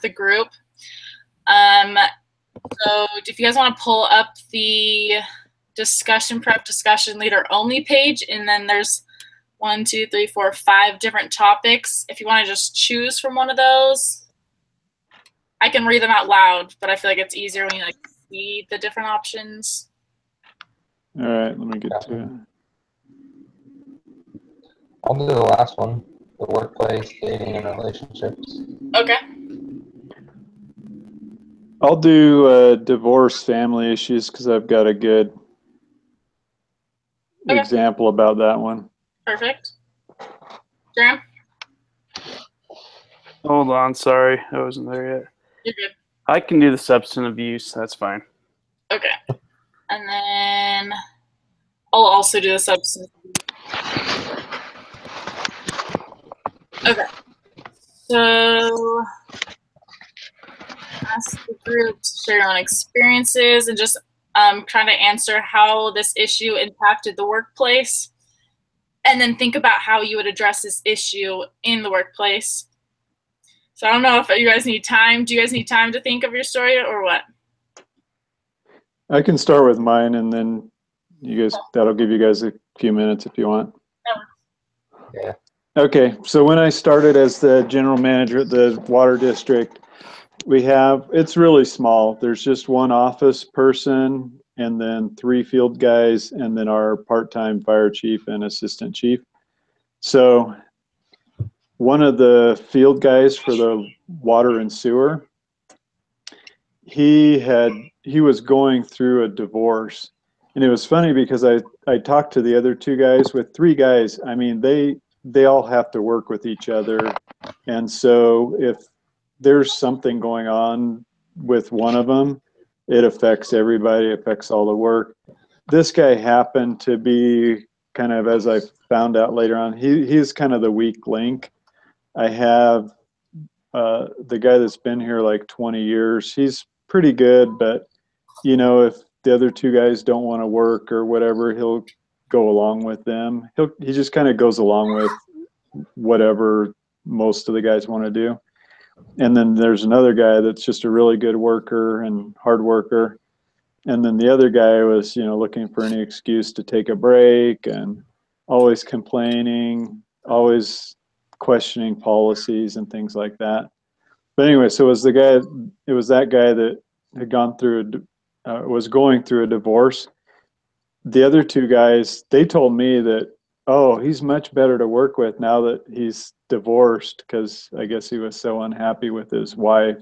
the group. So if you guys want to pull up the discussion prep discussion leader only page, and then there's 1, 2, 3, 4, 5 different topics. If you want to just choose from one of those, I can read them out loud, but I feel like it's easier when you like see the different options. All right, let me get to it. I'll do the last one, the workplace, dating, and relationships. Okay. I'll do divorce family issues because I've got a good example about that one. Perfect. Graham? Hold on, sorry, I wasn't there yet. You're good. I can do the substance abuse, that's fine. Okay. And then I'll also do the substance abuse. Okay. So ask the group to share your own experiences and just trying to answer how this issue impacted the workplace. And then think about how you would address this issue in the workplace. So I don't know if you guys need time. Do you guys need time to think of your story or what? I can start with mine, and then you guys, that'll give you guys a few minutes if you want. Yeah. Okay, so when I started as the general manager at the water district, it's really small. There's just one office person and then 3 field guys and then our part-time fire chief and assistant chief. So one of the field guys for the water and sewer, he was going through a divorce. And it was funny because I talked to the other 2 guys. With 3 guys, I mean, they all have to work with each other. And so if there's something going on with one of them, it affects everybody, affects all the work. This guy happened to be kind of, as I found out later on, he's kind of the weak link. I have the guy that's been here like 20 years. He's pretty good, but you know, if the other 2 guys don't want to work or whatever, he'll go along with them. He just kind of goes along with whatever most of the guys want to do. And then there's another guy that's just a really good worker and hard worker. And then the other guy was, you know, looking for any excuse to take a break and always complaining, always questioning policies and things like that. But anyway, so it was that guy that had was going through a divorce. The other 2 guys, they told me that, oh, he's much better to work with now that he's divorced, because I guess he was so unhappy with his wife.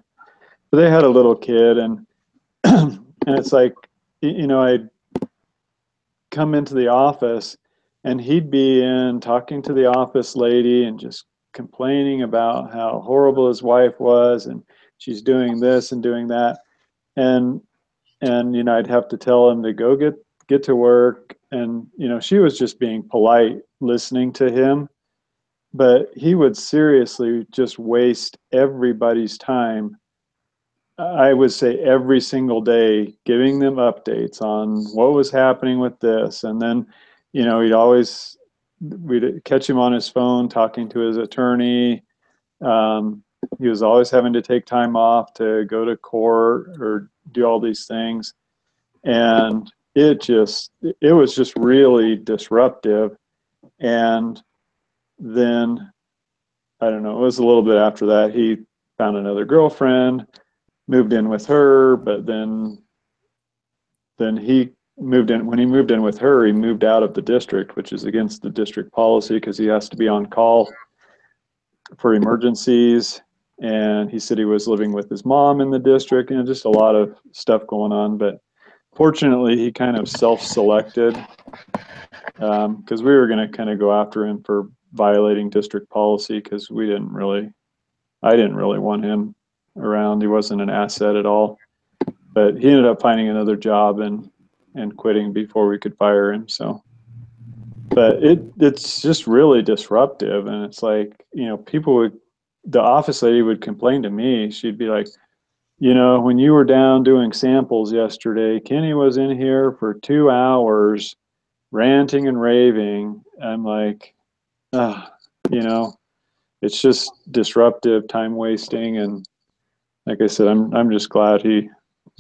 But they had a little kid, and and it's like, you know, I'd come into the office and he'd be in talking to the office lady and just complaining about how horrible his wife was and she's doing this and doing that. And you know, I'd have to tell him to go get to work. And, you know, she was just being polite, listening to him, but he would seriously just waste everybody's time. I would say every single day, giving them updates on what was happening with this. And then, you know, we'd catch him on his phone talking to his attorney. He was always having to take time off to go to court or do all these things. And it was just really disruptive. And then, I don't know, it was a little bit after that, he found another girlfriend, moved in with her, but then he moved in. When he moved in with her, he moved out of the district, which is against the district policy because he has to be on call for emergencies. And he said he was living with his mom in the district, and just a lot of stuff going on. But fortunately, he kind of self-selected because we were going to kind of go after him for violating district policy because I didn't really want him around. He wasn't an asset at all. But he ended up finding another job and quitting before we could fire him. So, but it's just really disruptive. And it's like, you know, the office lady would complain to me. She'd be like, you know, when you were down doing samples yesterday, Kenny was in here for 2 hours ranting and raving. I'm like, you know, it's just disruptive, time wasting. And like I said, I'm just glad he's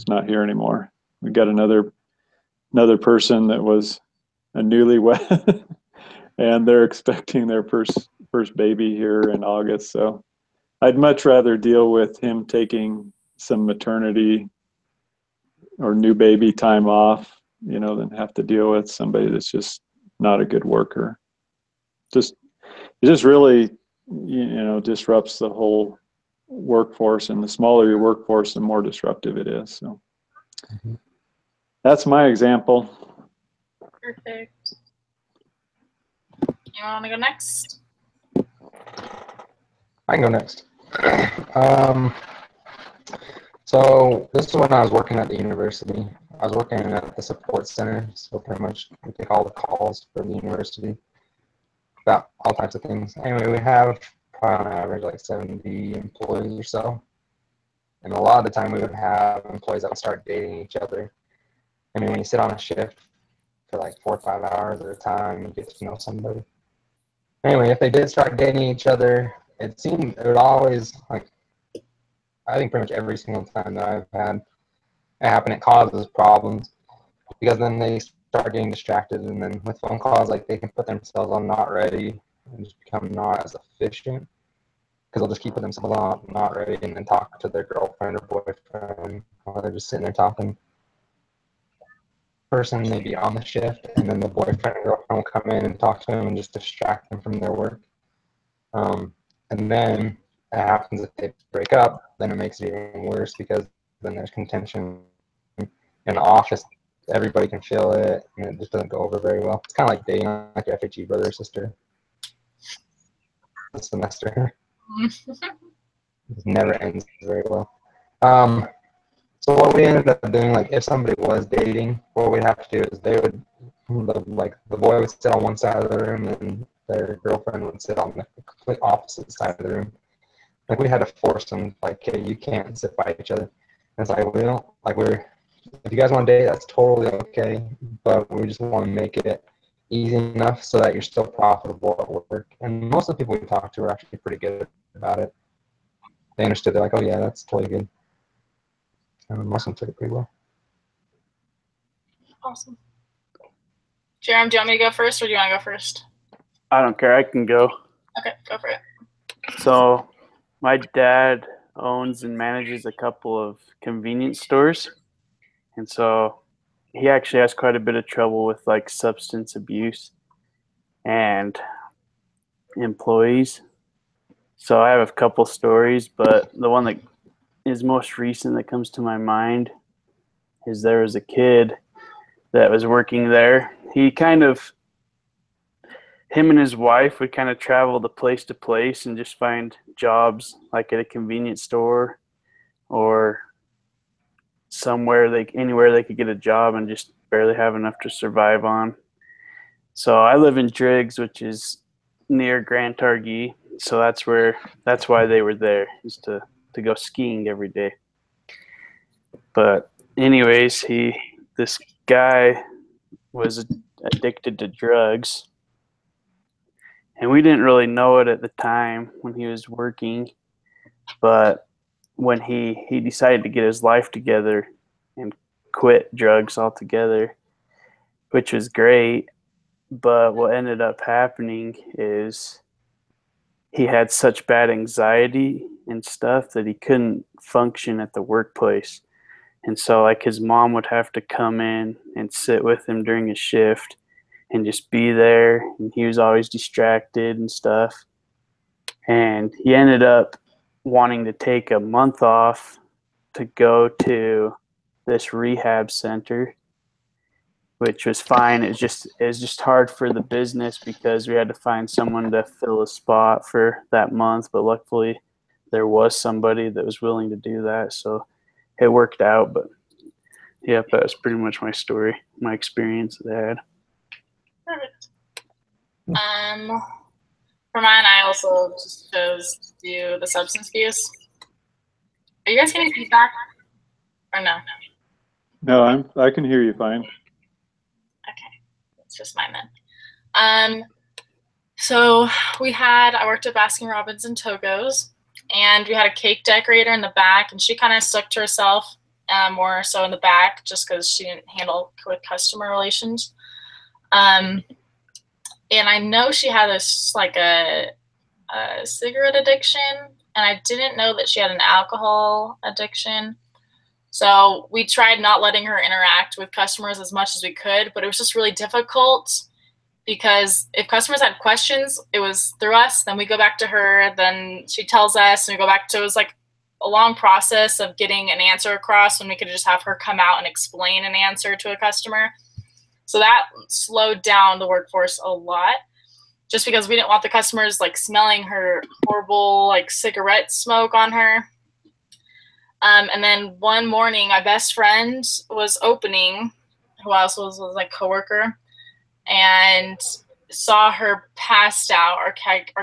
not here anymore. We got another person that was a newlywed, and they're expecting their first baby here in August. So I'd much rather deal with him taking some maternity or new baby time off, than have to deal with somebody that's just not a good worker. It just really, disrupts the whole workforce, and the smaller your workforce, the more disruptive it is. So that's my example. Perfect. You want to go next? I can go next. So this is when I was working at the university. I was working at the support center, so pretty much we take all the calls for the university about all types of things. Anyway, we have probably on average like 70 employees or so. And a lot of the time we would have employees that would start dating each other. I mean, when you sit on a shift for like 4 or 5 hours at a time, you get to know somebody. Anyway, if they did start dating each other, it would always, like, I think pretty much every single time that I've had it happen, it causes problems because then they start getting distracted, and then with phone calls, like, they can put themselves on not ready and just become not as efficient because they'll just keep putting themselves on not ready and then talk to their girlfriend or boyfriend while they're just sitting there talking. Person may be on the shift, and then the boyfriend or girlfriend will come in and talk to them and just distract them from their work. And then it happens if they break up, then it makes it even worse because then there's contention in the office. Everybody can feel it, and it just doesn't go over very well. It's kind of like dating like your FHE brother or sister. The semester. It never ends very well. So what we ended up doing, like if somebody was dating, what we'd have to do is the boy would sit on one side of the room and their girlfriend would sit on the complete opposite side of the room. Like we had to force them, like, hey, you can't sit by each other. And it's like, we don't, like if you guys want to date, that's totally okay, but we just want to make it easy enough so that you're still profitable at work. And most of the people we talked to were actually pretty good about it. They understood. They're like, oh yeah, that's totally good. Most of them took it pretty well. Awesome. Jerem, do you want me to go first, or do you want to go first? I don't care. I can go. Okay, go for it. So my dad owns and manages a couple of convenience stores. And so he actually has quite a bit of trouble with like substance abuse and employees. So I have a couple stories, but the one that is most recent that comes to my mind is there was a kid that was working there. Him and his wife would kind of travel to place and just find jobs like at a convenience store or anywhere they could get a job and just barely have enough to survive on. So I live in Driggs, which is near Grand Targhee. So that's why they were there, is to go skiing every day. But anyways, this guy was addicted to drugs, and we didn't really know it at the time when he was working, but when he decided to get his life together and quit drugs altogether, which was great. But what ended up happening is he had such bad anxiety and stuff that he couldn't function at the workplace. And so like his mom would have to come in and sit with him during his shift and just be there. And he was always distracted and stuff. And he ended up wanting to take a month off to go to this rehab center, which was fine. It was just hard for the business because we had to find someone to fill a spot for that month. But luckily there was somebody that was willing to do that. So it worked out. But yeah, that was pretty much my story, my experience that I had. Perfect. For mine, I also just chose to do the substance abuse. Are you guys getting feedback or no? No, I can hear you fine. Okay, it's just mine then. So I worked at Baskin Robbins and Togo's. and we had a cake decorator in the back, and she kind of stuck to herself more so in the back just because she didn't handle with customer relations. And I know she had this like a cigarette addiction, and I didn't know that she had an alcohol addiction. So we tried not letting her interact with customers as much as we could, but it was just really difficult because if customers had questions, it was through us, then we go back to her, then she tells us, and we go back to, it was like a long process of getting an answer across when we could just have her come out and explain an answer to a customer. So that slowed down the workforce a lot, just because we didn't want the customers like smelling her horrible like cigarette smoke on her. And then one morning, my best friend was opening, who else was like coworker, and saw her passed out. Our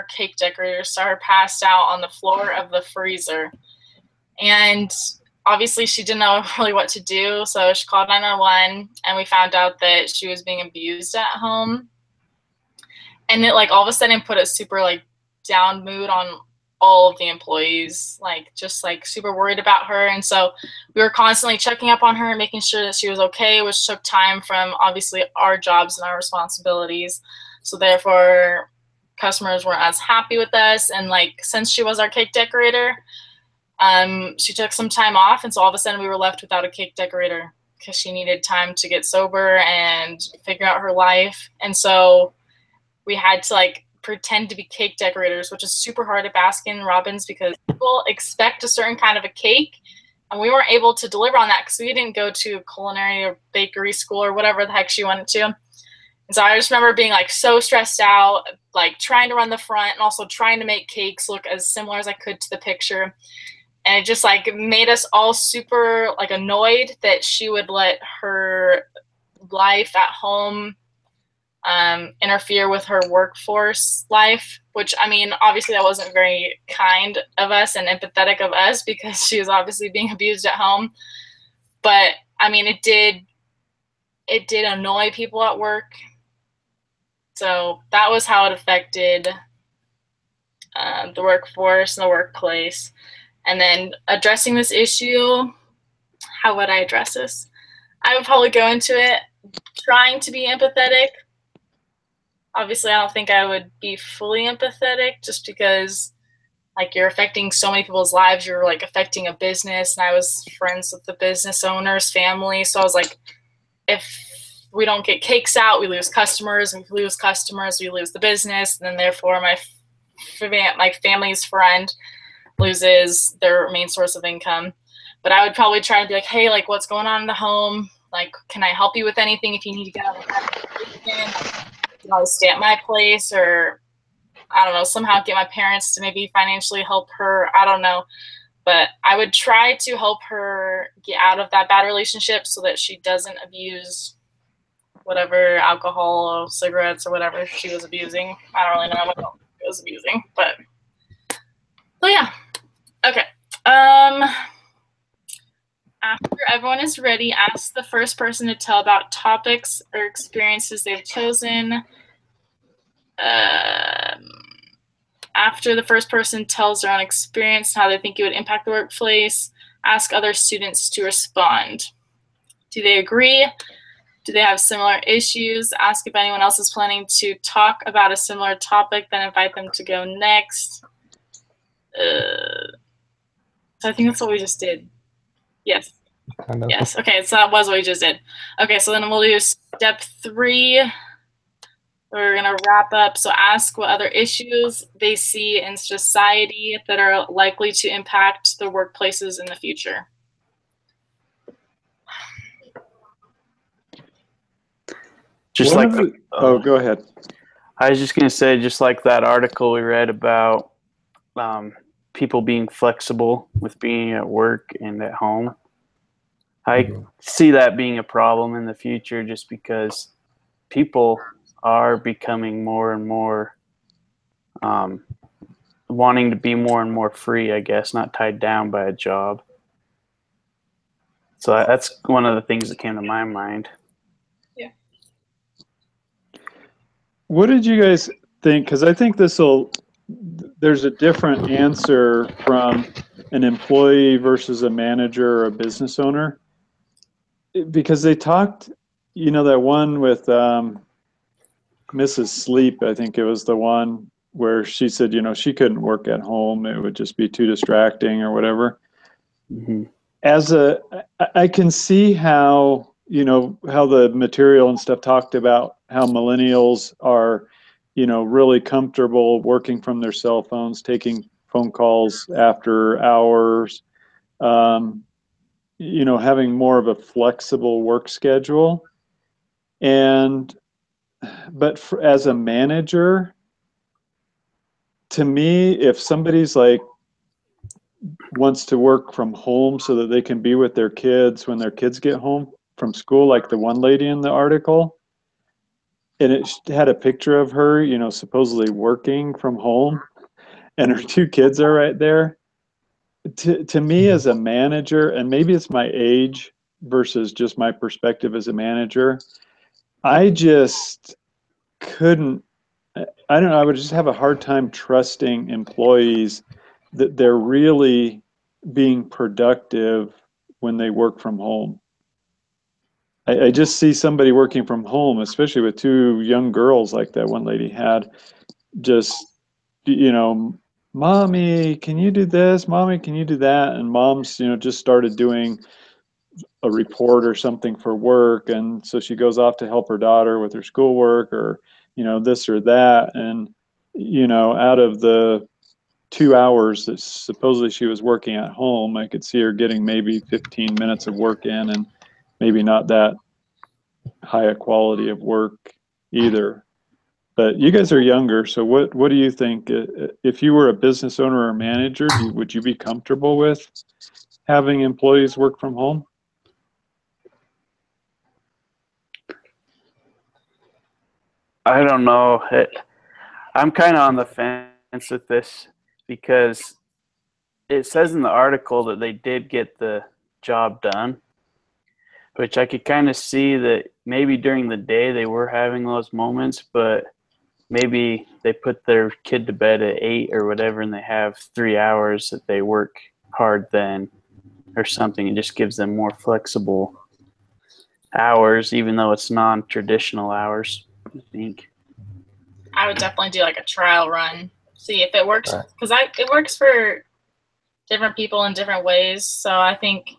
cake decorator saw her passed out on the floor of the freezer, and obviously she didn't know really what to do, so she called 911, and we found out that she was being abused at home. And it like all of a sudden put a super like down mood on all of the employees, like just like super worried about her. And so we were constantly checking up on her and making sure that she was okay, which took time from obviously our jobs and our responsibilities. So therefore customers weren't as happy with us. And like, since she was our cake decorator, she took some time off. And so all of a sudden we were left without a cake decorator because she needed time to get sober and figure out her life. And so we had to like pretend to be cake decorators, which is super hard at Baskin Robbins because people expect a certain kind of a cake, and we weren't able to deliver on that because we didn't go to culinary or bakery school or whatever the heck she wanted to. And so I just remember being like so stressed out, like trying to run the front and also trying to make cakes look as similar as I could to the picture. And it just like made us all super like annoyed that she would let her life at home interfere with her workforce life, which, I mean, obviously that wasn't very kind of us and empathetic of us because she was obviously being abused at home. But I mean, it did annoy people at work. So that was how it affected the workforce and the workplace. And then addressing this issue, how would I address this? I would probably go into it trying to be empathetic. Obviously, I don't think I would be fully empathetic just because, like, you're affecting so many people's lives. You're, like, affecting a business, and I was friends with the business owner's family. So I was like, if we don't get cakes out, we lose customers, and if we lose customers, we lose the business, and then therefore my family's friend loses their main source of income. But I would probably try to be like, hey, like, what's going on in the home? Like, can I help you with anything if you need to get out of the house? You know, stay at my place, or I don't know, somehow get my parents to maybe financially help her. I don't know. But I would try to help her get out of that bad relationship so that she doesn't abuse whatever alcohol or cigarettes or whatever she was abusing. I don't really know what else she was abusing, but yeah. Okay. After everyone is ready, ask the first person to tell about topics or experiences they've chosen. After the first person tells their own experience and how they think it would impact the workplace, ask other students to respond. Do they agree? Do they have similar issues? Ask if anyone else is planning to talk about a similar topic, then invite them to go next. So I think that's what we just did. Yes. Kind of. Yes. Okay, so that was what we just did. Okay, so then we'll do step 3. We're going to wrap up. So ask what other issues they see in society that are likely to impact their workplaces in the future. Just like go ahead. I was just going to say, just like that article we read about people being flexible with being at work and at home. I see that being a problem in the future just because people are becoming more and more wanting to be more and more free, I guess, not tied down by a job. So that's one of the things that came to my mind. What did you guys think? Because I think this will there's a different answer from an employee versus a manager or a business owner, because they talked, that one with Mrs. Sleep, I think it was the one where she said, she couldn't work at home. It would just be too distracting or whatever. Mm-hmm. I can see how, how the material and stuff talked about how millennials are, really comfortable working from their cell phones, taking phone calls after hours, having more of a flexible work schedule. But as a manager, to me, if somebody's like wants to work from home so that they can be with their kids when their kids get home from school, like the one lady in the article, and it had a picture of her, supposedly working from home, and her two kids are right there. To me, as a manager, and maybe it's my age versus just my perspective as a manager, I just couldn't, I don't know, I would just have a hard time trusting employees that they're really being productive when they work from home. I just see somebody working from home, especially with two young girls like that one lady had, just, Mommy, can you do this? Mommy, can you do that? And mom's, just started doing a report or something for work. And so she goes off to help her daughter with her schoolwork or, this or that. And, out of the 2 hours that supposedly she was working at home, I could see her getting maybe 15 minutes of work in, and maybe not that high a quality of work either. But you guys are younger, so what do you think? If you were a business owner or manager, would you be comfortable with having employees work from home? I don't know. I'm kind of on the fence with this because it says in the article that they did get the job done, which I could kind of see that maybe during the day they were having those moments, but maybe they put their kid to bed at 8 or whatever, and they have 3 hours that they work hard then or something. It just gives them more flexible hours, even though it's non-traditional hours, I think. I would definitely do like a trial run, see if it works, because it works for different people in different ways. So I think,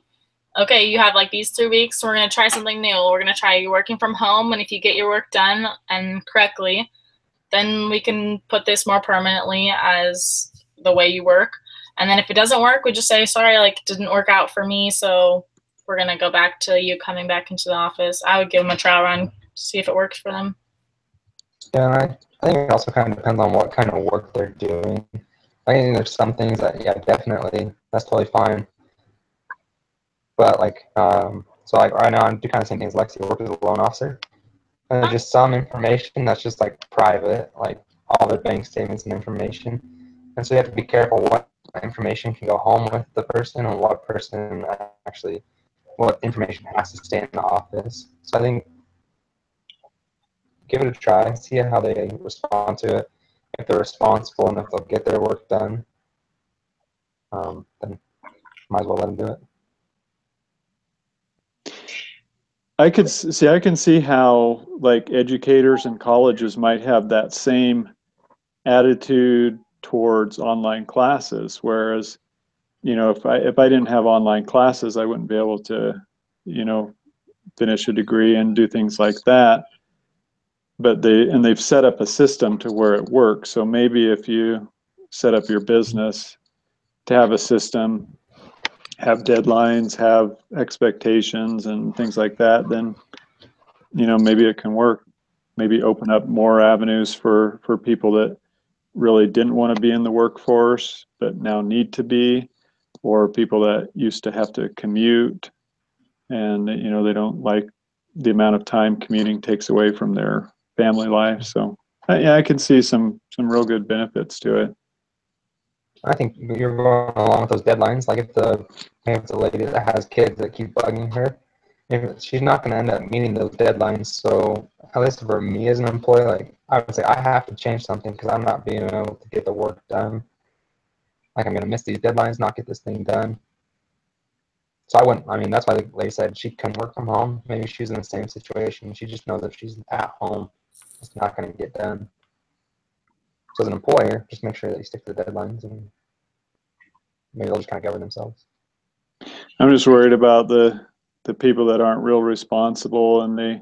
okay, you have like these 3 weeks, so we're going to try something new. We're going to try you working from home, and if you get your work done and correctly, then we can put this more permanently as the way you work. And then if it doesn't work, we just say, sorry, like it didn't work out for me, so we're going to go back to you coming back into the office. I would give them a trial run, see if it works for them. Yeah, I think it also kind of depends on what kind of work they're doing. I think there's some things that, yeah, definitely, that's totally fine. But like, so like right now I'm doing kind of the same thing as Lexi. I work as a loan officer. And there's just some information that's just like private, like all their bank statements and information. And so you have to be careful what information can go home with the person and what information has to stay in the office. So I think give it a try, see how they respond to it. If they're responsible and if they'll get their work done, then might as well let them do it. I can see how like educators and colleges might have that same attitude towards online classes, whereas, if I didn't have online classes, I wouldn't be able to, finish a degree and do things like that. But they've set up a system to where it works. So maybe if you set up your business to have a system, have deadlines, have expectations and things like that, then, maybe it can work. Maybe open up more avenues for people that really didn't want to be in the workforce, but now need to be, or people that used to have to commute and, they don't like the amount of time commuting takes away from their family life. So yeah, I can see some real good benefits to it. I think you're going along with those deadlines. Like if the lady that has kids that keep bugging her, if she's not going to end up meeting those deadlines. So at least for me as an employee, like I would say I have to change something because I'm not being able to get the work done. Like I'm going to miss these deadlines, not get this thing done. So I wouldn't, I mean, that's why the lady said she can work from home. Maybe she's in the same situation. She just knows if she's at home, it's not going to get done. So as an employer, just make sure that you stick to the deadlines and maybe they'll just kind of govern themselves. I'm just worried about the people that aren't real responsible and they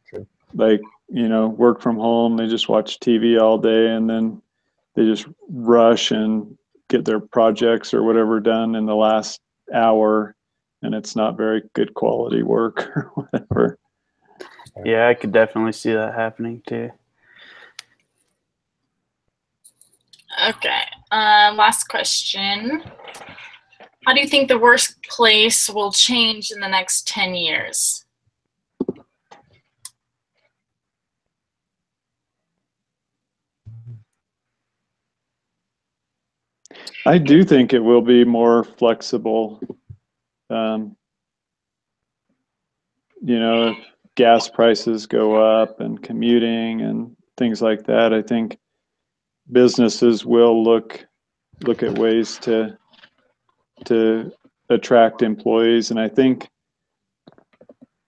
True. like, work from home. They just watch TV all day and then they just rush and get their projects or whatever done in the last hour, and it's not very good quality work or whatever. Yeah, I could definitely see that happening too. Okay. Last question. How do you think the workplace will change in the next 10 years? I do think it will be more flexible. If gas prices go up and commuting and things like that, I think businesses will look at ways to attract employees. And I think,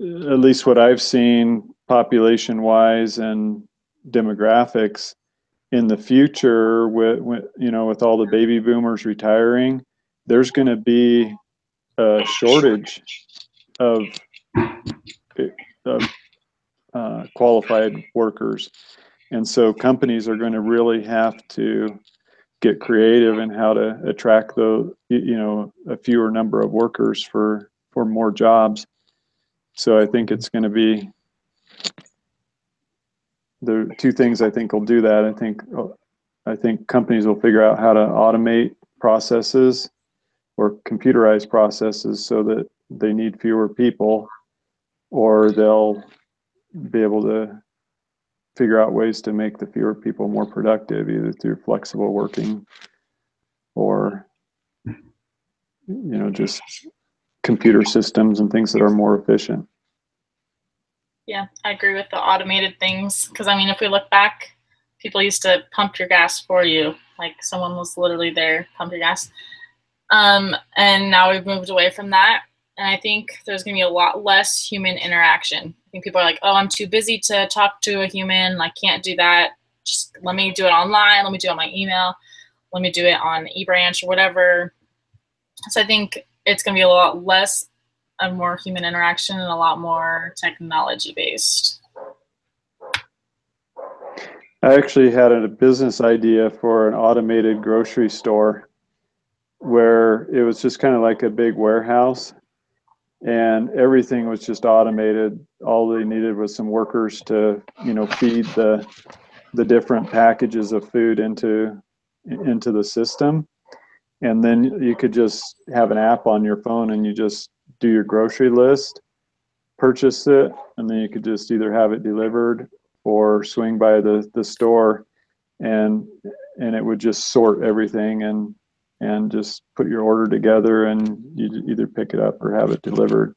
at least what I've seen population wise and demographics, in the future with all the baby boomers retiring, there's going to be a shortage of qualified workers. And so companies are going to really have to get creative in how to attract a fewer number of workers for more jobs. So I think it's going to be the two things I think will do that. I think companies will figure out how to automate processes or computerize processes so that they need fewer people, or they'll be able to figure out ways to make the fewer people more productive, either through flexible working or just computer systems and things that are more efficient. Yeah, I agree with the automated things, because I mean, if we look back, people used to pump your gas for you, like someone was literally there, pump your gas. And now we've moved away from that, and I think there's going to be a lot less human interaction. I think people are like, oh, I'm too busy to talk to a human, I can't do that, just let me do it online, let me do it on my email, let me do it on eBranch or whatever. So I think it's going to be a lot less and more human interaction and a lot more technology based. I actually had a business idea for an automated grocery store where it was just kind of like a big warehouse and everything was just automated. All they needed was some workers to, feed the different packages of food into the system. And then you could just have an app on your phone and you just do your grocery list, purchase it, and then you could just either have it delivered or swing by the store and it would just sort everything and just put your order together and you either pick it up or have it delivered.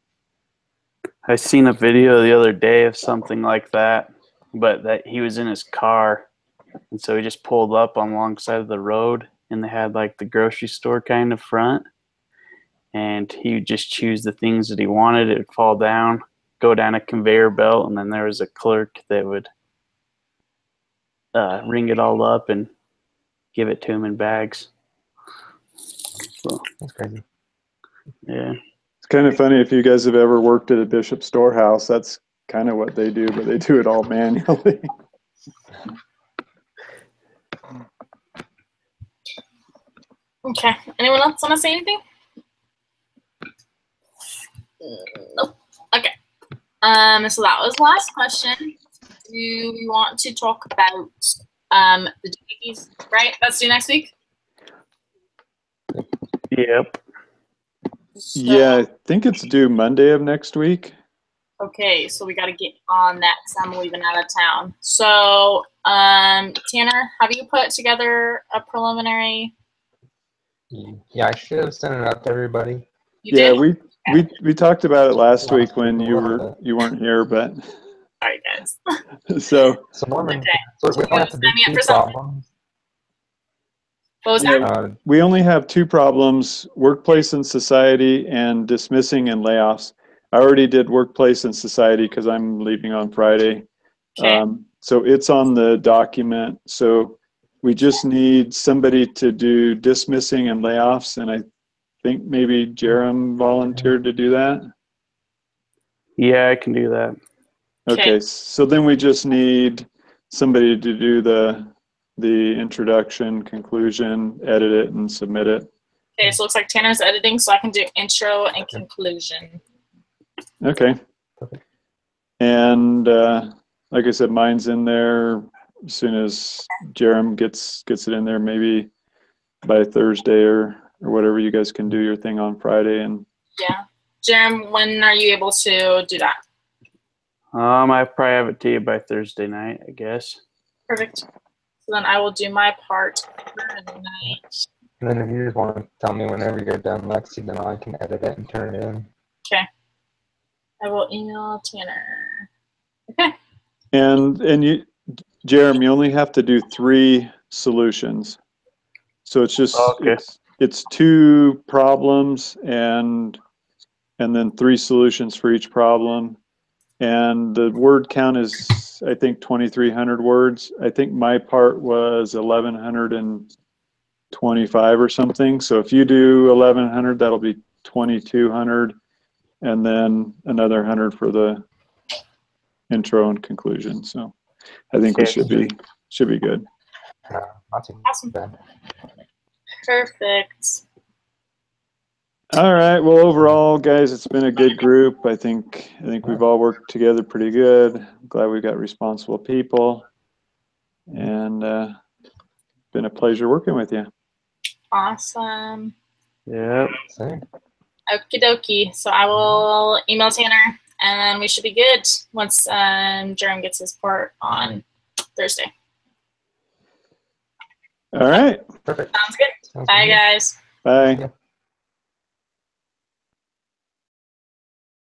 I seen a video the other day of something like that, but that he was in his car, and so he just pulled up on the long side of the road, and they had like the grocery store kind of front, and he would just choose the things that he wanted. It would fall down, go down a conveyor belt, and then there was a clerk that would ring it all up and give it to him in bags. So That's crazy. yeah. It's kind of funny if you guys have ever worked at a Bishop storehouse, that's kind of what they do, but they do it all manually. Okay. Anyone else want to say anything? Nope. Okay. So that was the last question. Do you want to talk about the DVDs? Right? That's due next week? Yep. So, Yeah, I think it's due Monday of next week. Okay, so we got to get on that because I'm leaving out of town. So, Tanner, have you put together a preliminary? Yeah, I should have sent it out to everybody. You did? we talked about it last week when you weren't here, but Sorry, guys. so Norman, Okay. so we only have to do Sign me up 2 for something. problems. What was that? we only have 2 problems: workplace and society, and dismissing and layoffs. I already did workplace and society because I'm leaving on Friday. Okay. So it's on the document. So we just need somebody to do dismissing and layoffs, and I think maybe Jerem volunteered to do that. Yeah, I can do that. Okay, so then we just need somebody to do the introduction, conclusion, edit it, and submit it. Okay, so it looks like Tanner's editing, so I can do intro and conclusion. Okay. And like I said, mine's in there as soon as Jerem gets it in there, maybe by Thursday or whatever. You guys can do your thing on Friday. And Yeah. Jerem, when are you able to do that? I probably have it to you by Thursday night, I guess. Perfect. So then I will do my part tonight. And then if you just want to tell me whenever you're done, Lexi, then I can edit it and turn it in. Okay. I will email Tanner. Okay. And you, Jerem, you only have to do 3 solutions. So it's just it's 2 problems and then 3 solutions for each problem. And the word count is, I think, 2,300 words. I think my part was 1,125 or something. So if you do 1,100, that'll be 2,200, and then another 100 for the intro and conclusion. So I think we should be good. Not too Awesome. bad. Perfect. All right. Well, overall, guys, it's been a good group. I think we've all worked together pretty good. I'm glad we got responsible people, and been a pleasure working with you. Awesome. Yep. Same. Okie dokie. So I will email Tanner, and then we should be good once Jerem gets his part on Thursday. All right. Perfect. Sounds good. Sounds Bye, good. guys. Bye. Yeah.